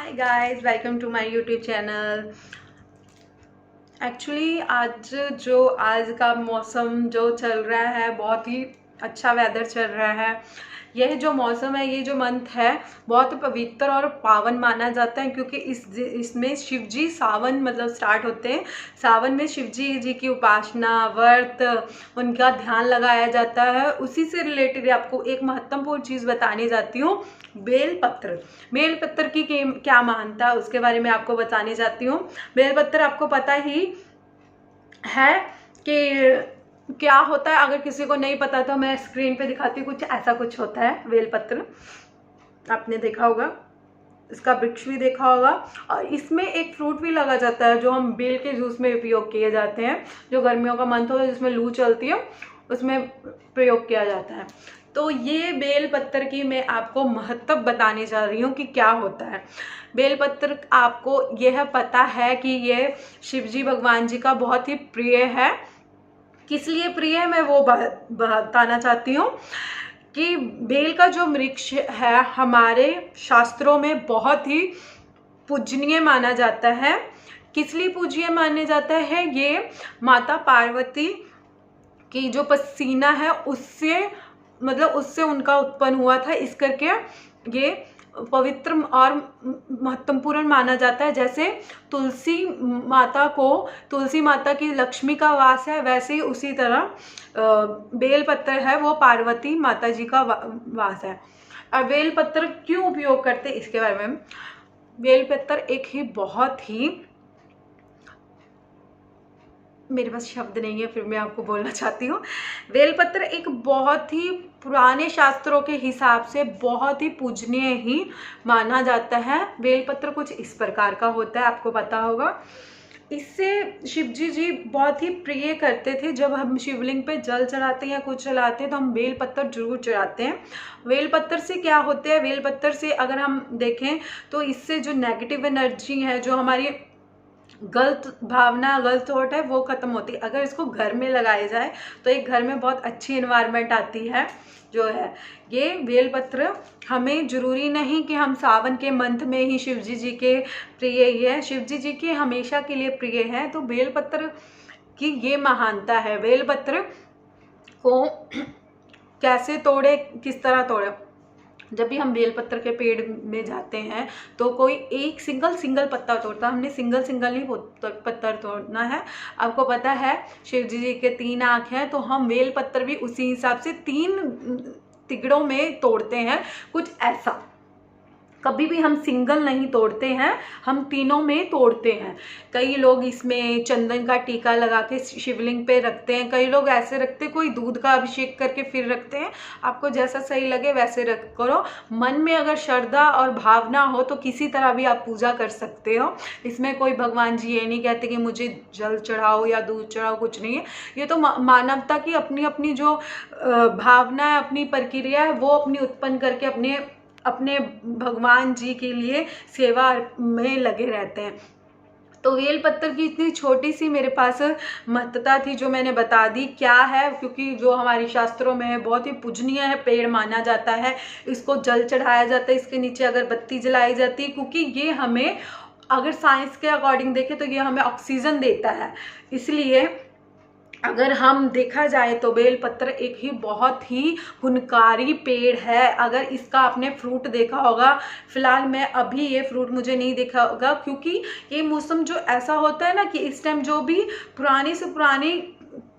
Hi guys, welcome to my YouTube channel. Actually आज का मौसम जो चल रहा है, बहुत ही अच्छा वेदर चल रहा है। यह जो मौसम है, ये जो मंथ है, बहुत पवित्र और पावन माना जाता है, क्योंकि इसमें शिव जी सावन मतलब स्टार्ट होते हैं। सावन में शिव जी की उपासना, व्रत, उनका ध्यान लगाया जाता है। उसी से रिलेटेड आपको एक महत्वपूर्ण चीज़ बताने जाती हूँ, बेलपत्र। बेलपत्र की क्या महानता है उसके बारे में आपको बताने जाती हूँ। बेलपत्र आपको पता ही है कि क्या होता है। अगर किसी को नहीं पता तो मैं स्क्रीन पे दिखाती हूँ। कुछ ऐसा कुछ होता है बेलपत्र, आपने देखा होगा, इसका वृक्ष भी देखा होगा। और इसमें एक फ्रूट भी लगा जाता है जो हम बेल के जूस में उपयोग किए जाते हैं। जो गर्मियों का मंथ होता है जिसमें लू चलती है, उसमें प्रयोग किया जाता है। तो ये बेलपत्र की मैं आपको महत्व बताने जा रही हूँ कि क्या होता है। बेलपत्र आपको यह पता है कि ये शिवजी भगवान जी का बहुत ही प्रिय है। किस लिए प्रिय है मैं वो बताना चाहती हूँ कि बेल का जो वृक्ष है हमारे शास्त्रों में बहुत ही पूजनीय माना जाता है। किस लिए पूज्य माना जाता है? ये माता पार्वती की जो पसीना है उससे उनका उत्पन्न हुआ था, इस करके ये पवित्र और महत्वपूर्ण माना जाता है। जैसे तुलसी माता की लक्ष्मी का वास है, वैसे ही उसी तरह बेलपत्र है वो पार्वती माता जी का वास है। और बेलपत्र क्यों उपयोग करते हैं इसके बारे में। बेलपत्र एक ही बहुत ही, मेरे पास शब्द नहीं है, फिर मैं आपको बोलना चाहती हूँ। बेलपत्र एक बहुत ही पुराने शास्त्रों के हिसाब से बहुत ही पूजनीय ही माना जाता है। बेलपत्र कुछ इस प्रकार का होता है, आपको पता होगा। इससे शिवजी जी बहुत ही प्रिय करते थे। जब हम शिवलिंग पे जल चढ़ाते हैं या कुछ चढ़ाते हैं तो हम बेलपत्र जरूर चढ़ाते हैं। बेलपत्र से क्या होता है, बेलपत्र से अगर हम देखें तो इससे जो नेगेटिव एनर्जी है, जो हमारी गलत भावना, गलत थॉट है, वो खत्म होती है। अगर इसको घर में लगाया जाए तो एक घर में बहुत अच्छी एनवायरनमेंट आती है। जो है ये बेलपत्र, हमें जरूरी नहीं कि हम सावन के मंथ में ही शिवजी जी के प्रिय ही है, शिवजी जी के हमेशा के लिए प्रिय है। तो बेलपत्र की ये महानता है। बेलपत्र को कैसे तोड़े, किस तरह तोड़े। जब भी हम बेलपत्र के पेड़ में जाते हैं तो कोई एक सिंगल पत्ता तोड़ता, हमने सिंगल ही पत्थर तोड़ना है। आपको पता है शिव जी के 3 आँख हैं, तो हम बेलपत्र भी उसी हिसाब से 3 तिगड़ों में तोड़ते हैं। कुछ ऐसा कभी भी हम सिंगल नहीं तोड़ते हैं, हम तीनों में तोड़ते हैं। कई लोग इसमें चंदन का टीका लगा के शिवलिंग पे रखते हैं, कई लोग ऐसे रखते, कोई दूध का अभिषेक करके फिर रखते हैं। आपको जैसा सही लगे वैसे रख करो। मन में अगर श्रद्धा और भावना हो तो किसी तरह भी आप पूजा कर सकते हो। इसमें कोई भगवान जी ये नहीं कहते कि मुझे जल चढ़ाओ या दूध चढ़ाओ, कुछ नहीं है। ये तो मानवता की अपनी अपनी जो भावना है, अपनी प्रक्रिया है, वो अपनी उत्पन्न करके अपने भगवान जी के लिए सेवा में लगे रहते हैं। तो बेलपत्र की इतनी छोटी सी मेरे पास महत्ता थी जो मैंने बता दी। क्या है, क्योंकि जो हमारे शास्त्रों में है बहुत ही पूजनीय है, पेड़ माना जाता है। इसको जल चढ़ाया जाता है, इसके नीचे अगरबत्ती जलाई जाती है, क्योंकि ये हमें, अगर साइंस के अकॉर्डिंग देखें तो ये हमें ऑक्सीजन देता है। इसलिए अगर हम देखा जाए तो बेलपत्र एक ही बहुत ही गुणकारी पेड़ है। अगर इसका आपने फ्रूट देखा होगा, फिलहाल मैं अभी ये फ्रूट मुझे नहीं देखा होगा, क्योंकि ये मौसम जो ऐसा होता है ना कि इस टाइम जो भी पुराने से पुराने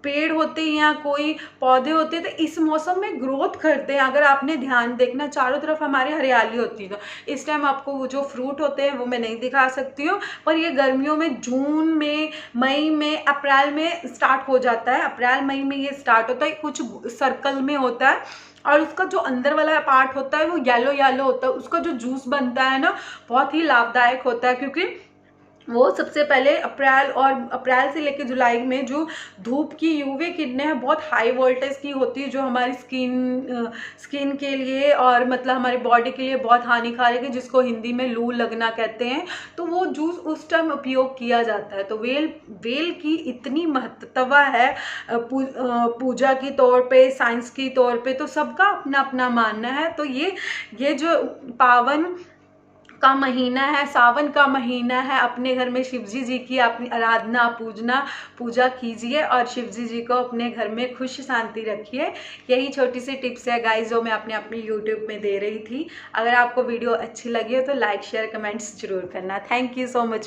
पेड़ होते हैं या कोई पौधे होते हैं तो इस मौसम में ग्रोथ करते हैं। अगर आपने ध्यान देखना, चारों तरफ हमारी हरियाली होती है। तो इस टाइम आपको वो जो फ्रूट होते हैं वो मैं नहीं दिखा सकती हूँ, पर ये गर्मियों में जून में, मई में, अप्रैल में स्टार्ट हो जाता है। अप्रैल मई में ये स्टार्ट होता है, कुछ सर्कल में होता है और उसका जो अंदर वाला पार्ट होता है वो येलो होता है। उसका जो जूस बनता है ना, बहुत ही लाभदायक होता है, क्योंकि वो सबसे पहले अप्रैल से लेकर जुलाई में जो धूप की यूवी किरणें हैं बहुत हाई वोल्टेज की होती है, जो हमारी स्किन के लिए और मतलब हमारी बॉडी के लिए बहुत हानिकारक है, जिसको हिंदी में लू लगना कहते हैं। तो वो जूस उस टाइम उपयोग किया जाता है। तो वेल की इतनी महत्ता है पूजा की तौर पे, साइंस की तौर पे, तो सबका अपना अपना मानना है। तो ये जो पावन का महीना है, सावन का महीना है, अपने घर में शिवजी जी की अपनी आराधना पूजा कीजिए और शिवजी जी को अपने घर में खुश शांति रखिए। यही छोटी सी टिप्स है गाइस जो मैं अपने यूट्यूब में दे रही थी। अगर आपको वीडियो अच्छी लगी हो तो लाइक शेयर कमेंट्स जरूर करना। Thank you so much.